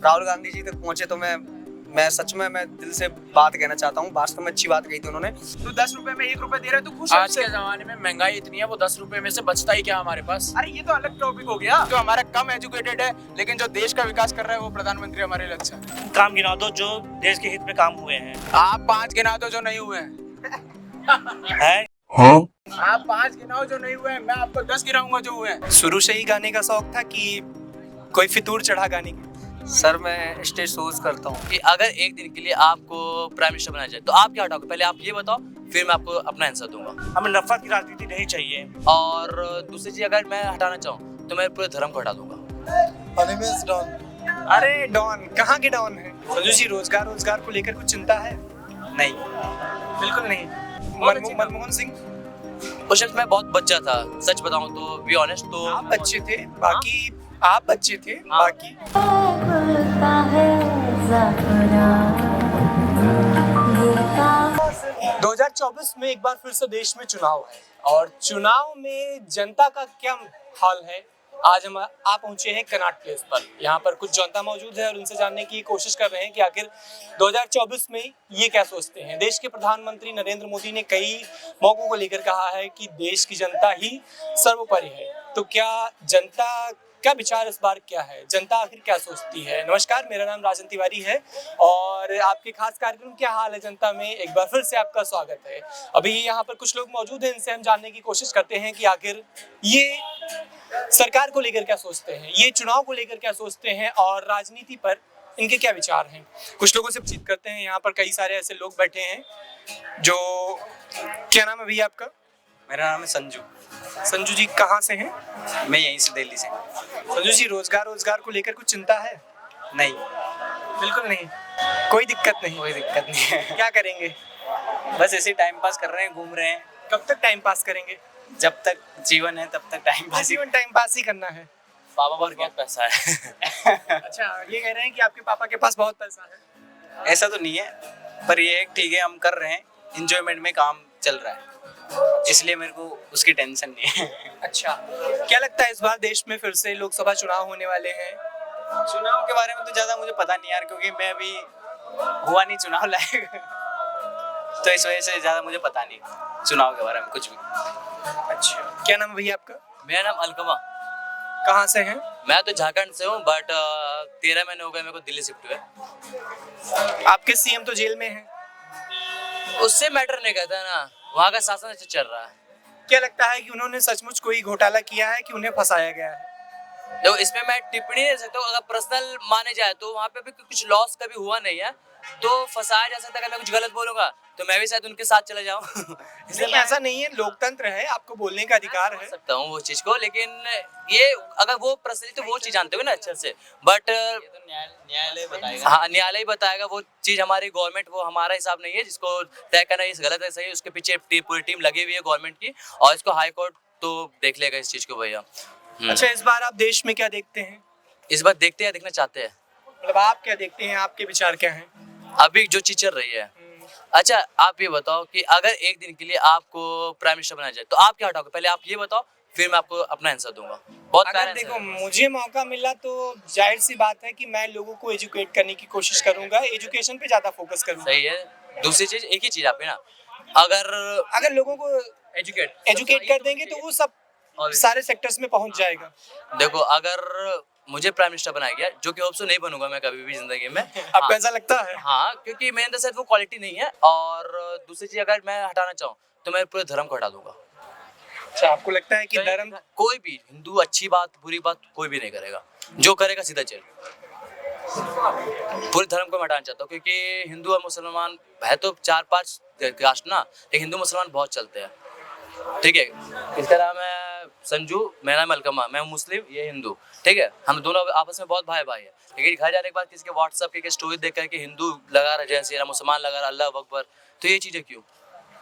राहुल गांधी जी तक पहुंचे तो मैं सच में मैं दिल से बात कहना चाहता हूँ। वास्तव में अच्छी बात कही थी उन्होंने। तो 10 रुपए में 1 रुपए दे रहे हैं तो खुश है आज उससे? के जमाने में महंगाई इतनी है, वो 10 रुपए में से बचता ही क्या हमारे पास। अरे ये तो अलग टॉपिक हो गया। जो हमारा कम एजुकेटेड है लेकिन जो देश का विकास कर रहा है वो प्रधानमंत्री हमारे लक्ष्य है। काम गिना दो जो देश के हित में काम हुए हैं। आप 5 गिना दो जो नहीं हुए हैं। है आप 5 गिनाओ जो नहीं हुए हैं, मैं आपको 10 गिनाऊंगा जो हुए हैं। शुरू से ही गाने का शौक था कि कोई फितूर चढ़ा गाने की? सर मैं स्टेज शोज करता हूँ। कि अगर एक दिन के लिए आपको प्राइम मिनिस्टर बनाया जाए तो आप क्या हटाओगे? पहले आप ये बताओ, फिर मैं आपको अपना आंसर दूंगा। हमें नफरत की राजनीति नहीं चाहिए। और दूसरी चीज, अगर मैं हटाना चाहूँ तो मैं पूरे धर्म को हटा दूंगा। अरे डॉन कहाँ के डॉन है? संजू जी रोजगार को लेकर कुछ चिंता है? नहीं, बिल्कुल नहीं। मनमोहन सिंह? उस वक्त मैं बहुत बच्चा था, सच बताऊं तो बी ऑनेस्ट। तो आप बच्चे थे, बाकी आप बच्चे थे, बाकी 2024 में एक बार फिर से देश में चुनाव है और चुनाव में जनता का क्या हाल है। आज हम आप पहुंचे हैं कनॉट प्लेस पर। यहाँ पर कुछ जनता मौजूद है और उनसे जानने की कोशिश कर रहे हैं कि आखिर 2024 में ये क्या सोचते हैं। देश के प्रधानमंत्री नरेंद्र मोदी ने कई मौकों को लेकर कहा है कि देश की जनता ही सर्वोपरि है। तो क्या जनता का विचार इस बार क्या है, जनता आखिर क्या सोचती है? नमस्कार, मेरा नाम राजन तिवारी है और आपके खास कार्यक्रम क्या हाल है जनता में एक बार फिर से आपका स्वागत है। अभी यहाँ पर कुछ लोग मौजूद हैं, इनसे हम जानने की कोशिश करते हैं कि आखिर ये सरकार को लेकर क्या सोचते हैं, ये चुनाव को लेकर क्या सोचते हैं और राजनीति पर इनके क्या विचार हैं। कुछ लोगों से बातचीत करते हैं। यहाँ पर कई सारे ऐसे लोग बैठे हैं जो, क्या नाम है भैया आपका? मेरा नाम है संजू। संजू जी कहाँ से हैं? मैं यहीं से दिल्ली से। संजू जी रोजगार को लेकर कुछ चिंता है? नहीं, बिल्कुल नहीं, कोई दिक्कत नहीं। कोई दिक्कत नहीं है। क्या करेंगे? बस ऐसे टाइम पास कर रहे हैं, घूम रहे हैं। कब तक टाइम पास करेंगे? जब तक जीवन है तब तक टाइम पास ही। जीवन टाइम पास ही करना है। पापा पर बहुत पैसा है। अच्छा, ये कह रहे हैं कि आपके पापा के पास बहुत पैसा है? ऐसा तो नहीं है, पर ये है ठीक है, हम कर रहे हैं, एंजॉयमेंट में काम चल रहा है, इसलिए मेरे को उसकी टेंशन नहीं है। अच्छा, क्या लगता है इस बार देश में फिर से लोकसभा चुनाव होने वाले हैं? चुनाव के बारे में तो ज्यादा मुझे पता नहीं यार, क्योंकि मैं अभी हुआ नहीं चुनाव लायक, तो इस वजह से ज्यादा मुझे पता नहीं चुनाव के बारे में कुछ भी। अच्छा, क्या नाम है भैया आपका? मेरा नाम अलकमा। कहाँ से हैं? मैं तो झारखंड से हूँ, बट 13 महीने हो गए मेरे को दिल्ली शिफ्ट हुए। आपके सीएम तो जेल में हैं। उससे मैटर नहीं करता ना, वहाँ का शासन अच्छा चल रहा है। क्या लगता है कि उन्होंने सचमुच कोई घोटाला किया है कि उन्हें फंसाया गया है? देखो, इसमें मैं टिप्पणी नहीं दे सकता हूँ। अगर पर्सनल माने जाए तो वहाँ पे भी कुछ लॉस कभी हुआ नहीं है, तो फंसाया जा सकता है। अगर मैं कुछ गलत बोलूंगा तो मैं भी शायद उनके साथ चले जाऊँ। इसलिए नहीं, ऐसा नहीं है, लोकतंत्र है, आपको बोलने का अधिकार है। सकता हूँ वो चीज को, लेकिन ये अगर वो पर्सनली तो वो चीज जानते हो ना अच्छे से, बट न्यायालय बताएगा। हाँ, न्यायालय बताएगा वो चीज। हमारी गवर्नमेंट, वो हमारा हिसाब नहीं है जिसको तय करना है गलत है सही है। उसके पीछे पूरी टीम लगी हुई है गवर्नमेंट की, और इसको हाई कोर्ट तो देख लेगा इस चीज को भैया। अच्छा, इस बार आप देश में क्या देखते हैं? इस बार देखते हैं, देखना चाहते हैं। मतलब आप क्या देखते हैं, आपके विचार क्या हैं? अभी जो चीज चल रही है। अच्छा, आप ये बताओ कि अगर एक दिन के लिए आपको प्राइम मिनिस्टर बनाया जाए तो आप क्या हटाओगे? पहले आप ये बताओ, फिर मैं आपको अपना आंसर दूंगा। बहुत अगर देखो, मुझे मौका मिला तो जाहिर सी बात है कि मैं लोगों को एजुकेट करने की कोशिश करूंगा, एजुकेशन पे ज्यादा फोकस करूंगा। सही है। दूसरी चीज, एक ही चीज आप ना, अगर लोगों को एजुकेट कर देंगे तो वो सब सारे सेक्टर्स में पहुंच जाएगा। देखो, अगर मुझे प्राइम मिनिस्टर बनाया गया, जो कि होप सो नहीं बनूंगा मैं कभी भी जिंदगी में। आपको ऐसा लगता है? हाँ, क्योंकि मेरे अंदर शायद वो क्वालिटी नहीं है। और दूसरी चीज, अगर मैं हटाना चाहूँ तो मैं पूरे धर्म को हटा दूंगा। अच्छा, आपको लगता है कि धर्म, कोई भी हिंदू अच्छी बात बुरी बात कोई भी नहीं करेगा, जो करेगा सीधा जेल। पूरे धर्म को मैं हटाना चाहता हूँ, क्योंकि हिंदू और मुसलमान है तो 4-5 कास्ट ना, लेकिन हिंदू मुसलमान बहुत चलते हैं। ठीक है, इसका नाम है संजू, मेरा नाम अलकमा। मैं मुस्लिम, ये हिंदू। ठीक है, हम दोनों आपस में बहुत भाई भाई है। लेकिन घर जाने के बाद किसी के व्हाट्सएप के स्टोरी देख करके हिंदू लगा रहा जय श्री राम, मुसलमान लगा रहा अल्लाह अकबर, तो ये चीजें क्यों?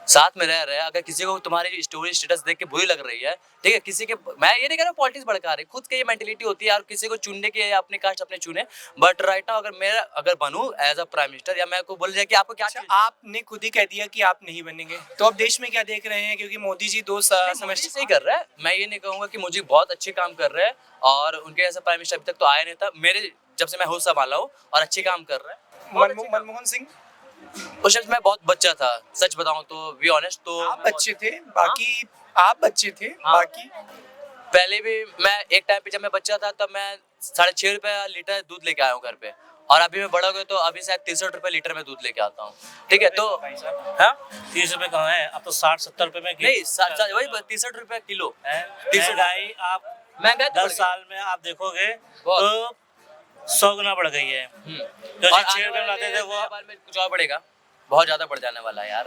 साथ में रह रहे हैं। अगर किसी को तुम्हारी स्टोरी स्टेटस देख के बुरी लग रही है, ठीक है, किसी के, मैं ये नहीं कह रहा पॉलिटिक्स भड़का रही, खुद की ये मेंटेलिटी होती है यार, किसी को चुनने की अपने कास्ट अपने चुने। बट राइट नाउ अगर बनूं एज अ प्राइम मिनिस्टर, या मैं को बोल जाए कि आपको क्या, आपने खुद ही कह दिया कि आप नहीं बनेंगे, तो अब देश में क्या देख रहे हैं? क्योंकि मोदी जी 2 समस्या सही कर रहा है। मैं ये नहीं कहूंगा कि मोदी बहुत अच्छे काम कर रहे हैं, और उनके ऐसा प्राइम मिनिस्टर अभी तक तो आया नहीं था। मेरे जब से मैं होश संभाला हूँ और अच्छे काम कर रहा है। मनमोहन सिंह उस टाइम मैं बहुत बच्चा था, सच बताऊं तो बी ऑनेस्ट, तो आप बच्चे थे, बाकी आप बच्चे थे, हाँ। बाकी पहले भी मैं एक टाइम पे जब मैं बच्चा था तब मैं 6.5 रुपए लीटर दूध लेके आया हूँ घर पे, और अभी मैं बड़ा हो गया तो अभी शायद 63 रुपए लीटर में दूध लेके आता हूँ। ठीक है, तो हाँ 30 रुपए कहाँ है, अब तो 60-70 रुपए में नहीं वही 63 रुपए किलो है। 30 महंगाई आप महंगाई तो 10 साल में आप देखोगे बहुत। तो 100 गुना बढ़ गई है। जो और 6 रुपए में लाते थे वो बार में कुछ और बढ़ेगा, बहुत ज्यादा बढ़ जाने वाला है यार।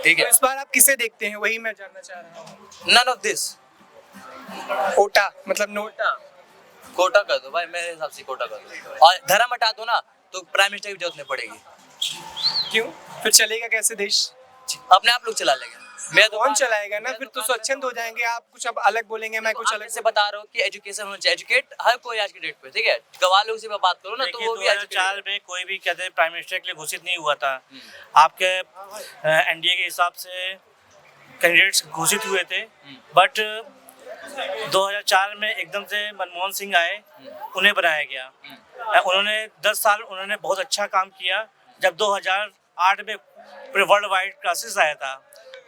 ठीक तो है, इस बार आप किसे देखते हैं, वही मैं जानना चाह रहा हूँ। None of this. कोटा मतलब नोटा। कोटा कर दो भाई, मेरे हिसाब से कोटा कर दो, और धर्म हटा दो ना तो प्राइम मिनिस्टर की जरूरत नहीं पड़ेगी। क्यों, फिर चलेगा कैसे देश? अपने आप लोग चला लेंगे, मैं तो कौन चलाएगा ना, फिर तो स्वच्छंद हो जाएंगे। आप कुछ अब अलग बोलेंगे, मैं कुछ अलग से बता रहा हूँ कि एजुकेशन होना चाहिए, एजुकेट हर कोई आज की डेट पे। ठीक है, गवाह लोग से मैं बात करूँ ना तो देखिए वो भी 2004 में कोई भी कहते हैं प्राइम मिनिस्टर के लिए घोषित नहीं हुआ था। आपके एनडीए के हिसाब से कैंडिडेट्स घोषित हुए थे, बट 2004 में एकदम से मनमोहन सिंह आए, उन्हें बनाया गया। उन्होंने 10 साल उन्होंने बहुत अच्छा काम किया। जब 2008 में पूरे वर्ल्ड वाइड क्राइसिस आया था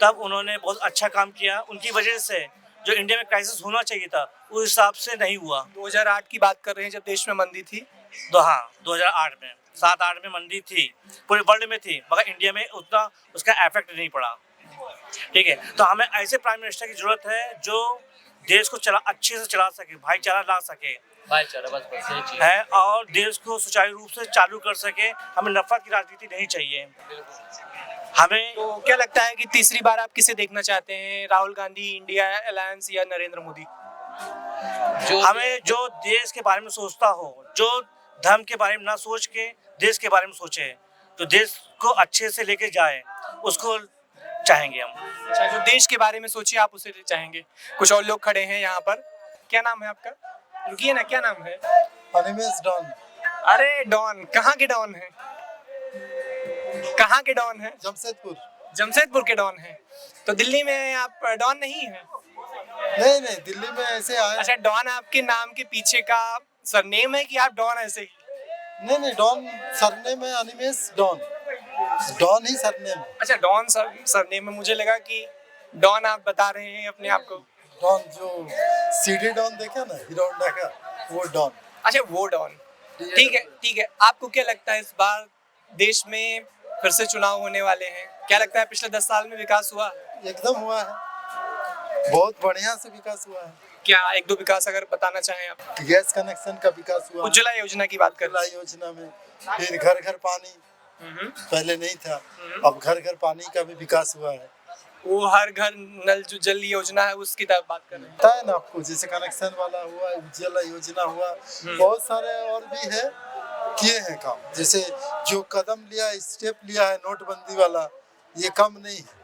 तब उन्होंने बहुत अच्छा काम किया। उनकी वजह से जो इंडिया में क्राइसिस होना चाहिए था उस हिसाब से नहीं हुआ। 2008 की बात कर रहे हैं, जब देश में मंदी थी। तो हाँ 2008 में 7-8 में मंदी थी, पूरे वर्ल्ड में थी, मगर इंडिया में उतना उसका इफेक्ट नहीं पड़ा। ठीक है, तो हमें ऐसे प्राइम मिनिस्टर की जरूरत है जो देश को अच्छे से चला सके, भाईचारा ला सके भाईचारा, बस यही चीज है, और देश को सुचारू रूप से चालू कर सके। हमें नफरत की राजनीति नहीं चाहिए। हमें तो क्या लगता है कि तीसरी बार आप किसे देखना चाहते हैं, राहुल गांधी, इंडिया अलायंस या नरेंद्र मोदी? हमें जो देश के बारे में सोचता हो, जो धर्म के बारे में ना सोच के देश के बारे में सोचे, तो देश को अच्छे से लेके जाए, उसको चाहेंगे हम। अच्छा, जो देश के बारे में सोचिए आप उसे चाहेंगे। कुछ और लोग खड़े हैं यहाँ पर। क्या नाम है आपका? रुकिए ना, क्या नाम है? अनिमेश डॉन। अरे डॉन, कहाँ के डॉन है? कहाँ के डॉन है? जमशेदपुर। जमशेदपुर के डॉन है। तो दिल्ली में आप डॉन नहीं है? नहीं नहीं, दिल्ली में ऐसे आए। अच्छा, डॉन आपके नाम के पीछे का सरनेम है कि आप डॉन ऐसे ही? नहीं नहीं, डॉन सरनेम है, अनिमेश डॉन। डॉन ही सरनेम है। अच्छा, डॉन सरनेम है। मुझे लगा कि डॉन आप बता रहे हैं अपने आप को। डॉन जो सीडी डॉन देखा ना, हीरो होंडा का, वो डॉन। अच्छा, वो डॉन। ठीक है ठीक है। आपको क्या लगता है इस बार देश में फिर से चुनाव होने वाले हैं? क्या लगता है पिछले 10 साल में विकास हुआ? एकदम हुआ है, बहुत बढ़िया से विकास हुआ है। क्या एक दो विकास अगर बताना चाहें आप? गैस कनेक्शन का विकास हुआ। उज्ज्वला योजना की बात कर उज्ज्वला योजना में, फिर घर घर पानी पहले नहीं था, अब घर घर पानी का भी विकास हुआ है। वो हर घर नल जो जल योजना है उसकी बात कर रहे हैं। पता है ना आपको, जैसे कनेक्शन वाला हुआ, उज्ज्वला योजना हुआ, बहुत सारे और भी है, किए हैं काम। जैसे जो कदम लिया, स्टेप लिया है नोटबंदी वाला, ये कम नहीं है।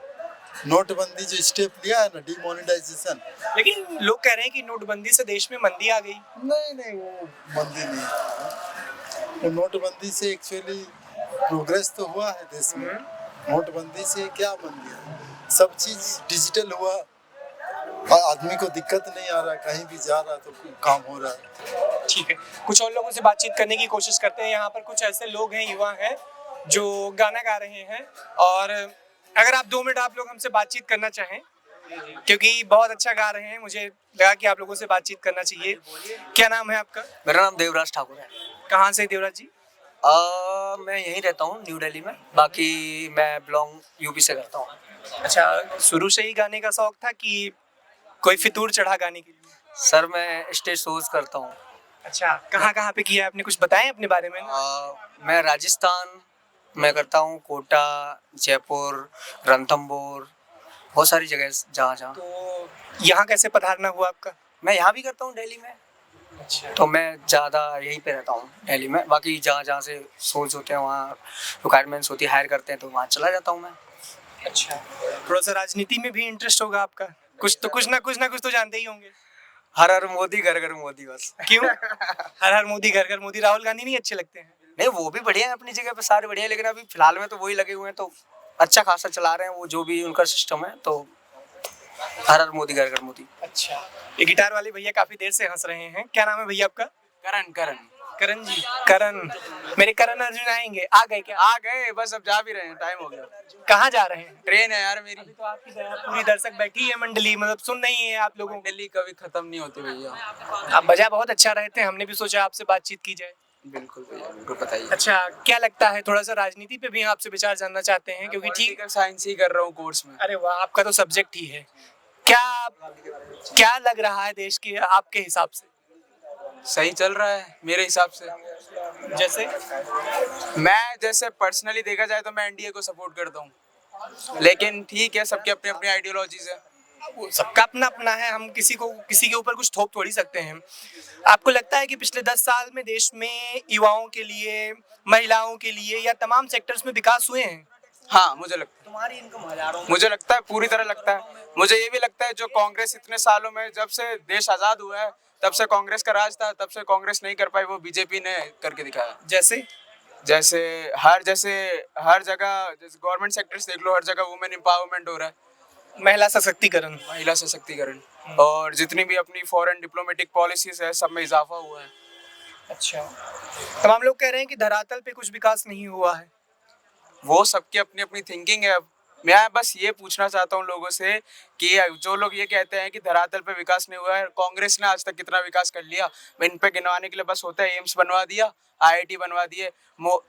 नोटबंदी जो स्टेप लिया है ना, डिमोनेटाइजेशन। लेकिन लोग कह रहे हैं कि नोटबंदी से देश में मंदी आ गई। नहीं नहीं, वो मंदी नहीं है। वो नोटबंदी से एक्चुअली प्रोग्रेस तो हुआ है देश में। नोटबंदी से क्या मंदी है, सब चीज डिजिटल हुआ, आदमी को दिक्कत नहीं आ रहा, कहीं भी जा रहा तो काम हो रहा है। ठीक है, कुछ और लोगों से बातचीत करने की कोशिश करते हैं। यहाँ पर कुछ ऐसे लोग हैं, युवा हैं, जो गाना गा रहे हैं, और अगर आप 2 मिनट आप लोग हमसे बातचीत करना चाहें, क्योंकि बहुत अच्छा गा रहे हैं, मुझे लगा कि आप लोगों से बातचीत करना चाहिए। क्या नाम है आपका? मेरा नाम देवराज ठाकुर है। कहाँ से देवराज जी? मैं यहीं रहता हूँ न्यू दिल्ली में, बाकी मैं बिलोंग यूपी से करता हूँ। अच्छा, शुरू से ही गाने का शौक था कि कोई फितूर चढ़ा गाने के लिए? सर मैं स्टेज शोज करता हूँ। अच्छा, कहाँ पे किया आपने, कुछ बताएं अपने बारे में? मैं राजस्थान में करता हूँ, कोटा, जयपुर, रणथंभौर, बहुत सारी जगह जहाँ। तो यहाँ कैसे पधारना हुआ आपका? मैं यहाँ भी करता हूँ दिल्ली में। अच्छा, तो मैं ज़्यादा यहीं पे रहता हूँ दिल्ली में, बाकी जहाँ से शोज होते हैं वहाँ रिक्वायरमेंट्स होती है, हायर करते हैं तो वहाँ चला जाता हूँ मैं। अच्छा, थोड़ा सा राजनीति में भी इंटरेस्ट होगा आपका? कुछ ना कुछ तो जानते ही होंगे। हर हर मोदी, घर घर मोदी, बस। क्यों? हर हर मोदी, घर घर मोदी। राहुल गांधी नहीं अच्छे लगते हैं? नहीं, वो भी बढ़िया है अपनी जगह पे, सारे बढ़िया है, लेकिन अभी फिलहाल में तो वही लगे हुए हैं, तो अच्छा खासा चला रहे हैं वो, जो भी उनका सिस्टम है। तो हर हर मोदी, घर घर मोदी। अच्छा, ये गिटार वाले भैया काफी देर से हंस रहे हैं। क्या नाम है भैया आपका? करण। करण जी, करण, मेरे करण अर्जुन आएंगे, आ गए क्या? आ गए, बस अब जा भी रहे हैं, टाइम हो गया। कहाँ जा रहे हैं? ट्रेन है यार मेरी। तो आपकी पूरी दर्शक बैठी है मंडली, मतलब सुन रही है आप लोगों को। दिल्ली कभी खत्म नहीं होती भैया। आप बजा बहुत अच्छा रहे थे, हमने भी सोचा आपसे बातचीत की जाए। बिल्कुल भैया, बिल्कुल बताइए। अच्छा, क्या लगता है, थोड़ा सा राजनीति पे भी हम आपसे विचार जानना चाहते हैं, क्योंकि ठीक। पॉलिटिकल साइंस ही कर रहा हूँ कोर्स में। अरे वाह, आपका तो सब्जेक्ट ही है। क्या क्या लग रहा है देश की आपके हिसाब से? सही चल रहा है मेरे हिसाब से। जैसे जैसे पर्सनली देखा जाए तो मैं एनडीए को सपोर्ट करता हूँ, लेकिन ठीक है, सबकी अपनी अपनी आइडियोलॉजीज है। वो सबका अपना अपना है, हम किसी के ऊपर कुछ थोप थोड़ी सकते हैं। आपको लगता है कि पिछले 10 साल में देश में युवाओं के लिए, महिलाओं के लिए या तमाम सेक्टर्स में विकास हुए हैं? हाँ, मुझे लगता है पूरी तरह लगता है। मुझे ये भी लगता है जो कांग्रेस इतने सालों में, जब से देश आजाद हुआ है तब से कांग्रेस का राज था, तब से कांग्रेस नहीं कर पाई, वो बीजेपी ने करके दिखाया। जैसे हर जगह, जैसे गवर्नमेंट सेक्टर्स देख लो, हर जगह वुमेन एम्पावरमेंट हो रहा है, महिला सशक्तिकरण, और जितनी भी अपनी फॉरेन डिप्लोमेटिक पॉलिसीज है सब में इजाफा हुआ है। अच्छा, तमाम लोग कह रहे हैं कि धरातल पे कुछ विकास नहीं हुआ है। वो सबकी अपनी अपनी थिंकिंग है। मैं बस ये पूछना चाहता हूँ लोगों से कि जो लोग ये कहते हैं कि धरातल पे विकास नहीं हुआ है, कांग्रेस ने आज तक कितना विकास कर लिया? इन पे गिनवाने के लिए बस होता है, एम्स बनवा दिया, आईआईटी बनवा दिए,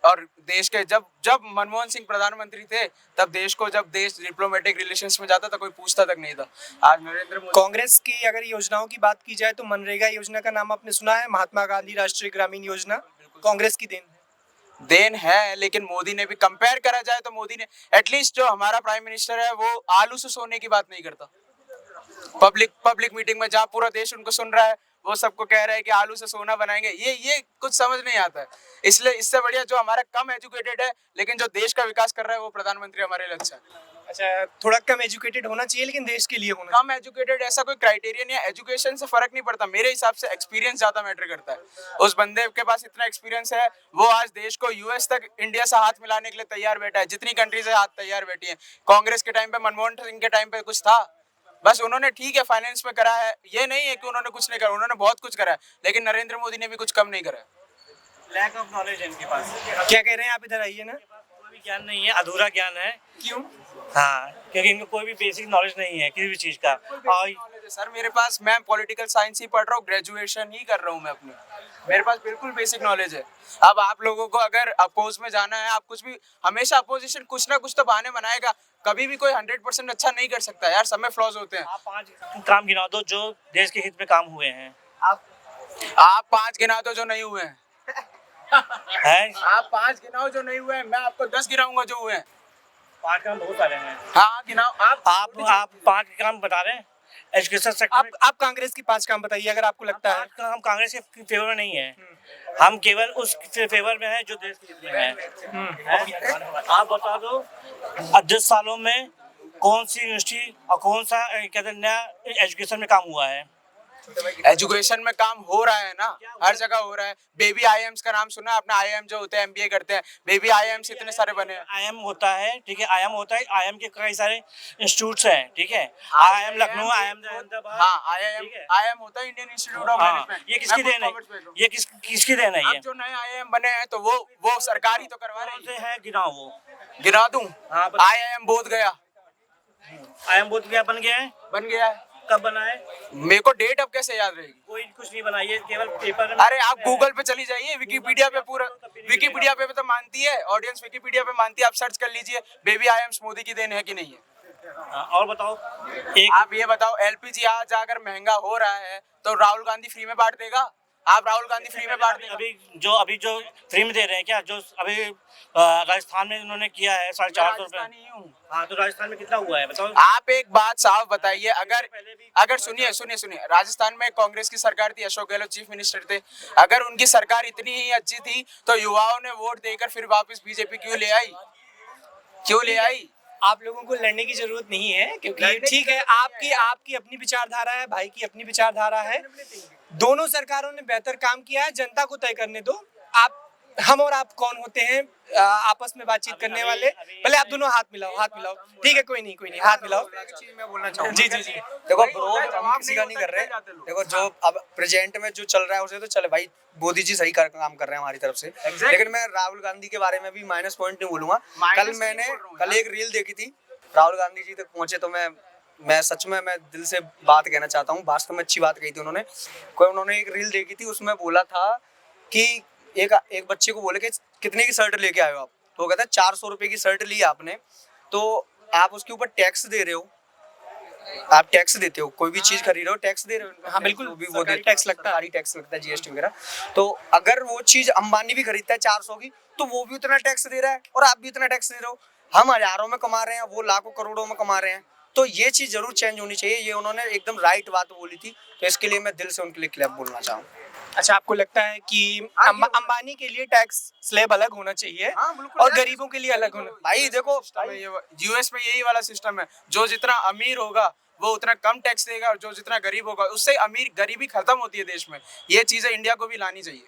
और देश के जब मनमोहन सिंह प्रधानमंत्री थे तब जब देश डिप्लोमेटिक रिलेशंस में जाता था कोई पूछता तक नहीं था। आज नरेंद्र मोदी। कांग्रेस की अगर योजनाओं की बात की जाए तो मनरेगा योजना का नाम आपने सुना है? महात्मा गांधी राष्ट्रीय ग्रामीण योजना कांग्रेस की देन है, लेकिन मोदी ने भी, कंपेयर करा जाए तो मोदी ने एटलीस्ट, जो हमारा प्राइम मिनिस्टर है वो आलू से सोने की बात नहीं करता। पब्लिक मीटिंग में जहाँ पूरा देश उनको सुन रहा है, वो सबको कह रहा है कि आलू से सोना बनाएंगे। ये कुछ समझ नहीं आता है। इसलिए इससे बढ़िया जो हमारा कम एजुकेटेड है लेकिन जो देश का विकास कर रहा है वो प्रधानमंत्री हमारे लिए अच्छा है। अच्छा, थोड़ा कम एजुकेटेड होना चाहिए लेकिन देश के लिए होना। कम एजुकेटेड ऐसा कोई क्राइटेरिया नहीं है, एजुकेशन से फर्क नहीं पड़ता। मेरे हिसाब से एक्सपीरियंस ज्यादा मैटर करता है। उस बंदे के पास इतना एक्सपीरियंस है, वो आज देश को यूएस तक, इंडिया से हाथ मिलाने के लिए तैयार बैठा है। जितनी कंट्रीज है हाथ तैयार बैठी है। कांग्रेस के टाइम पे, मनमोहन सिंह के टाइम पे कुछ था? बस उन्होंने ठीक है फाइनेंस में करा है, ये नहीं है कि उन्होंने कुछ नहीं करा, उन्होंने बहुत कुछ करा है, लेकिन नरेंद्र मोदी ने भी कुछ कम नहीं करा है। लैक ऑफ नॉलेज है इनके पास। क्या कह रहे हैं आप? इधर आइए ना। कोई भी ज्ञान नहीं है, अधूरा ज्ञान है। क्यों? हाँ, क्योंकि इनको कोई भी बेसिक नॉलेज नहीं है किसी भी चीज का। और सर मेरे पास, मैं पॉलिटिकल साइंस ही पढ़ रहा हूँ, ग्रेजुएशन ही कर रहा हूँ मैं अपने, मेरे पास बिल्कुल बेसिक नॉलेज है। अब आप लोगों को अगर अपोज में जाना है, आप कुछ भी, हमेशा अपोजिशन कुछ ना कुछ तो बहाने बनाएगा। कभी भी कोई 100% अच्छा नहीं कर सकता यार, सब में फ्लॉज होते हैं। आप 5 काम गिना दो जो देश के हित में काम हुए हैं। आप 5 गिना दो जो नहीं हुए हैं। आप 5 गिनाओ जो नहीं हुए हैं, मैं आपको 10 गिनाऊंगा जो हुए हैं। 5 काम बहुत सारे हैं। हाँ गिनाओ। आप 5 काम बता रहे हैं एजुकेशन सेक्टर। आप कांग्रेस की 5 काम बताइए अगर आपको लगता है। हम कांग्रेस के फेवर में नहीं है, हम केवल उस फेवर में है जो देश के हित में है। आप बता दो 10 सालों में कौन सी यूनिवर्सिटी और कौन सा कहते हैं नया एजुकेशन में काम हुआ है? एजुकेशन में काम हो रहा है ना, हर जगह हो रहा है। बेबी आईएम्स का नाम सुना है आपने? आईएम जो होते हैं एमबीए करते हैं, बेबी आईएम्स इतने सारे बने हैं। आईएम होता है, ठीक है, आईएम होता है, आईएम के कई सारे इंस्टीट्यूट्स हैं, ठीक है। IIM Lucknow, IIM Ahmedabad. हाँ, आईएम होता है इंडियन इंस्टीट्यूट ऑफ मैनेजमेंट। ये किसकी देन है? ये किसकी देन है? ये जो नए आईएम बने हैं तो वो सरकार ही तो करवा रही है। गिनाओ वो। गिना दूं? हाँ, आईएम बोध गया। आईएम बोध गया बन गया है? बन गया है। कब बना है? मेरे को डेट अब कैसे याद रहेगी? कोई कुछ नहीं बनाई है, केवल पेपर में। अरे आप गूगल पे चली जाइए, विकिपीडिया पे पूरा, विकिपीडिया पे तो मानती है ऑडियंस, विकिपीडिया पे मानती है। आप सर्च कर लीजिए बेबी आईएम्स मोदी की देन है कि नहीं है। और बताओ आप ये बताओ, एलपीजी आज अगर महंगा हो रहा है तो राहुल गांधी फ्री में बांट देगा? आप राहुल गांधी फ्री में बांट देगा? अभी जो फ्री में दे रहे हैं क्या? जो अभी राजस्थान में उन्होंने किया है 450 रुपए। हाँ, तो राजस्थान में कितना हुआ है बताओ? आप एक बात साफ बताइए। अगर सुनिए, राजस्थान में कांग्रेस की सरकार थी, अशोक गहलोत चीफ मिनिस्टर थे। अगर उनकी सरकार इतनी ही अच्छी थी तो युवाओं ने वोट देकर फिर वापस बीजेपी क्यों ले आई? आप लोगों को लड़ने की जरूरत नहीं है, क्योंकि ठीक है, आपकी अपनी विचारधारा है, भाई की अपनी विचारधारा है। दोनों सरकारों ने बेहतर काम किया है, जनता को तय करने दो। आप हम और आप कौन होते हैं आपस में बातचीत करने वाले? पहले आप दोनों हाथ मिलाओ। ठीक है, कोई नहीं, हाथ मिलाओ। चीज मैं बोलना चाहूंगा। जी। देखो विरोध हम किसी का नहीं कर रहे। देखो जो अब प्रेजेंट में जो चल रहा है उसे तो चले भाई, मोदी जी सही काम कर रहे हैं हमारी तरफ से। लेकिन मैं राहुल गांधी के बारे में भी माइनस पॉइंट नहीं बोलूंगा। कल एक रील देखी थी, राहुल गांधी जी तक पहुंचे तो मैं सच में मैं दिल से बात कहना चाहता हूँ। वास्तव में अच्छी बात कही थी उन्होंने एक रील देखी थी, उसमें बोला था कि एक बच्चे को बोले कि कितने की शर्ट लेके आए हो आप, तो वो कहता है 400 रुपए की शर्ट ली आपने, तो आप उसके ऊपर टैक्स दे रहे हो, आप टैक्स देते हो, कोई भी चीज खरीद रहे हो टैक्स दे रहे हो। हाँ बिल्कुल, वो टैक्स लगता है, टैक्स लगता है, जीएसटी वगैरह। तो अगर वो चीज अंबानी भी खरीदता है 400 की, तो वो भी उतना टैक्स दे रहा है और आप भी उतना टैक्स दे रहे हो। हम हजारों में कमा रहे हैं, वो लाखों करोड़ों में कमा रहे हैं। तो ये चीज जरूर चेंज होनी चाहिए। ये उन्होंने एकदम राइट बात बोली थी, तो इसके लिए मैं दिल से उनके लिए क्लैप बोलना चाहूँ। अच्छा, आपको लगता है कि अंबानी के लिए टैक्स स्लैब अलग होना चाहिए और गरीबों के लिए अलग होना? भाई देखो, यूएस में यही वाला सिस्टम है, जो जितना अमीर होगा वो उतना कम टैक्स देगा और जो जितना गरीब होगा उससे गरीबी खत्म होती है देश में। ये चीजें इंडिया को भी लानी चाहिए।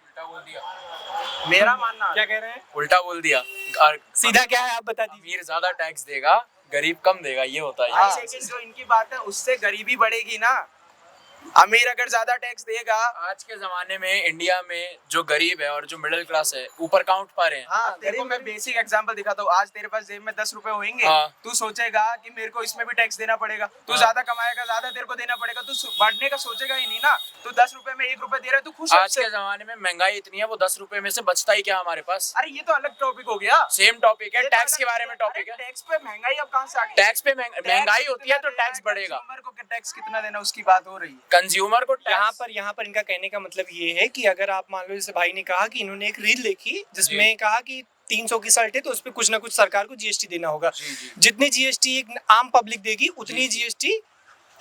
मेरा मानना। क्या कह रहे हैं? उल्टा बोल दिया। सीधा क्या है आप बता दीजिए। अमीर ज्यादा टैक्स देगा, गरीब कम देगा, ये होता है। हाँ, लेकिन जो इनकी बात है उससे गरीबी बढ़ेगी ना। अमीर अगर ज्यादा टैक्स देगा, आज के जमाने में इंडिया में जो गरीब है और जो मिडिल क्लास है ऊपर का उठ पा रहे हैं। हाँ, देखो मैं बेसिक एग्जांपल दिखाता हूँ। आज तेरे पास जेब में 10 रुपए होंगे, हाँ। तू सोचेगा कि मेरे को इसमें भी टैक्स देना पड़ेगा। तू ज्यादा कमाएगा, ज्यादा तेरे को देना पड़ेगा, तू बढ़ने का सोचेगा ही नहीं ना। तू 10 रुपए में 1 रुपए दे रहा है, तू खुश है। आज के जमाने में महंगाई इतनी है, वो 10 रुपए में से बचता ही क्या हमारे पास। अरे ये तो अलग टॉपिक हो गया। सेम टॉपिक है, टैक्स के बारे में टॉपिक है। टैक्स पे महंगाई अब कहाँ से आ गई? टैक्स पे महंगाई होती है तो टैक्स बढ़ेगा। कंज्यूमर को टैक्स कितना देना उसकी बात हो रही है। कंज्यूमर को यहाँ पर इनका कहने का मतलब ये है कि अगर आप मान लो, जैसे भाई ने कहा कि इन्होंने एक रील देखी जिसमें कहा कि 300 की शर्ट है तो उस पर कुछ ना कुछ सरकार को जीएसटी देना होगा। जितनी जीएसटी एक आम पब्लिक देगी उतनी जीएसटी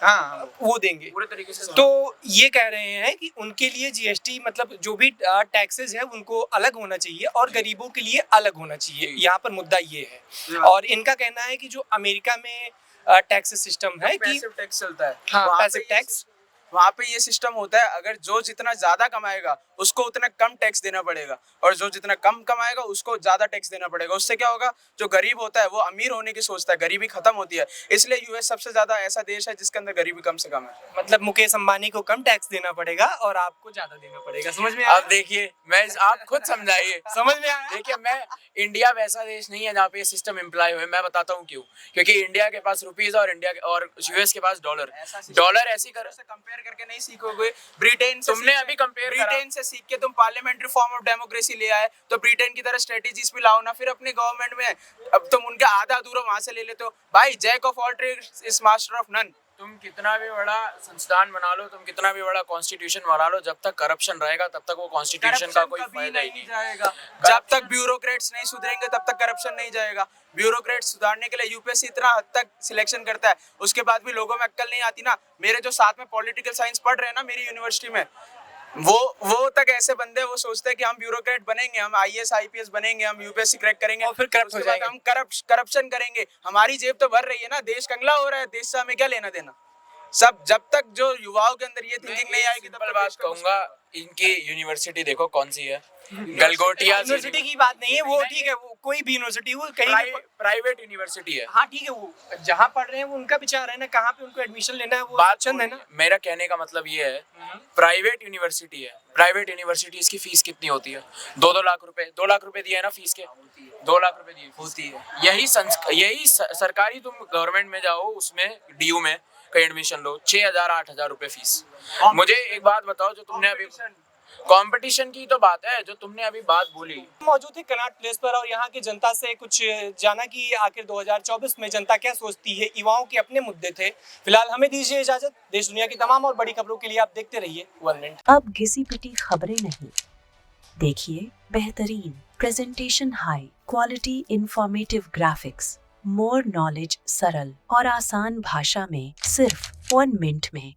वो देंगे पूरे तरीके से। तो ये कह रहे हैं कि उनके लिए जीएसटी मतलब जो भी टैक्सेस है उनको अलग होना चाहिए और गरीबों के लिए अलग होना चाहिए। यहाँ पर मुद्दा ये है। और इनका कहना है कि जो अमेरिका में टैक्स सिस्टम है कि पैसिव टैक्स चलता है। हाँ, पैसिव टैक्स। वहाँ पे ये सिस्टम होता है, अगर जो जितना ज्यादा कमाएगा उसको उतना कम टैक्स देना पड़ेगा और जो जितना कम कमाएगा उसको ज्यादा टैक्स देना पड़ेगा। उससे क्या होगा, जो गरीब होता है वो अमीर होने की सोचता है, गरीबी खत्म होती है। इसलिए यूएस सबसे ज्यादा ऐसा देश है जिसके अंदर गरीबी कम से कम है। मतलब मुकेश अंबानी को कम टैक्स देना पड़ेगा और आपको ज्यादा देना पड़ेगा। समझ में आया? अब देखिए, मैं आप खुद समझाइए। समझ में आया? देखिए, मैं इंडिया वैसा देश नहीं है जहाँ पे ये सिस्टम इम्प्लाई हुए। मैं बताता हूँ क्यों। क्योंकि इंडिया के पास रुपीज और यूएस के पास डॉलर ऐसी कंपेयर करके नहीं सीखोगे। ब्रिटेन से तुमने अभी कंपेयर ब्रिटेन से सीख के तुम पार्लियामेंट्री फॉर्म ऑफ डेमोक्रेसी ले आए, तो ब्रिटेन की तरह स्ट्रेटेजीज भी लाओ ना फिर अपने गवर्नमेंट में। अब तुम उनका आधा अधूरा वहां से ले लेते हो। भाई jack of all trades is master of none. तुम कितना भी बड़ा संस्थान बना लो, तुम कितना भी बड़ा कॉन्स्टिट्यूशन बना लो, जब तक करप्शन रहेगा तब तक वो कॉन्स्टिट्यूशन का कोई फायदा ही नहीं जाएगा। जब तक ब्यूरोक्रेट्स नहीं सुधरेंगे तब तक करप्शन नहीं जाएगा। ब्यूरोक्रेट्स सुधारने के लिए यूपीएससी इतना हद तक सिलेक्शन करता है, उसके बाद भी लोगों में अक्ल नहीं आती ना। मेरे जो साथ में पॉलिटिकल साइंस पढ़ रहे हैं ना मेरी यूनिवर्सिटी में, वो तक ऐसे बंदे वो सोचते हैं कि हम ब्यूरोक्रेट बनेंगे, हम आईएएस आईपीएस बनेंगे, हम यूपीएससी क्रैक करेंगे और फिर करप्ट हो जाएंगे। हम करप्शन करेंगे। हमारी जेब तो भर रही है ना, देश कंगला हो रहा है, देश से हमें क्या लेना देना। सब जब तक जो युवाओं के अंदर ये थिंकिंग नहीं आएगी तब बात कहूंगा। इनकी यूनिवर्सिटी देखो कौन सी है, गलगोटिया यूनिवर्सिटी की बात नहीं है वो, ठीक है, वो कोई भी यूनिवर्सिटी वो कहीं प्राइवेट यूनिवर्सिटी है। हाँ ठीक है, वो जहाँ पढ़ रहे हैं वो उनका विचार है ना, कहाँ पे उनको एडमिशन लेना है वो बात पसंद है ना। मेरा कहने का मतलब ये है, प्राइवेट यूनिवर्सिटी है, प्राइवेट यूनिवर्सिटी इसकी फीस कितनी होती है? 2-2 लाख रुपए, 2 लाख रुपए दिए ना फीस के, 2 लाख रुपए दिए होती है। यही सरकारी तुम गवर्नमेंट में जाओ, उसमें डीयू में कहीं एडमिशन लो, 6,000-8,000 रुपए फीस। मुझे एक बात बताओ, जो तुमने अभी कंपटीशन की तो बात है, जो तुमने अभी बात बोली। मौजूद थे कनॉट प्लेस पर और यहाँ की जनता से कुछ जाना कि आखिर 2024 में जनता क्या सोचती है। युवाओं के अपने मुद्दे थे। फिलहाल हमें दीजिए इजाजत। देश दुनिया की तमाम और बड़ी खबरों के लिए आप देखते रहिए 1 मिनट। अब घिसी पिटी खबरें नहीं, देखिए बेहतरीन presentation, high quality informative graphics, more knowledge, सरल और आसान भाषा में सिर्फ 1 मिनट में।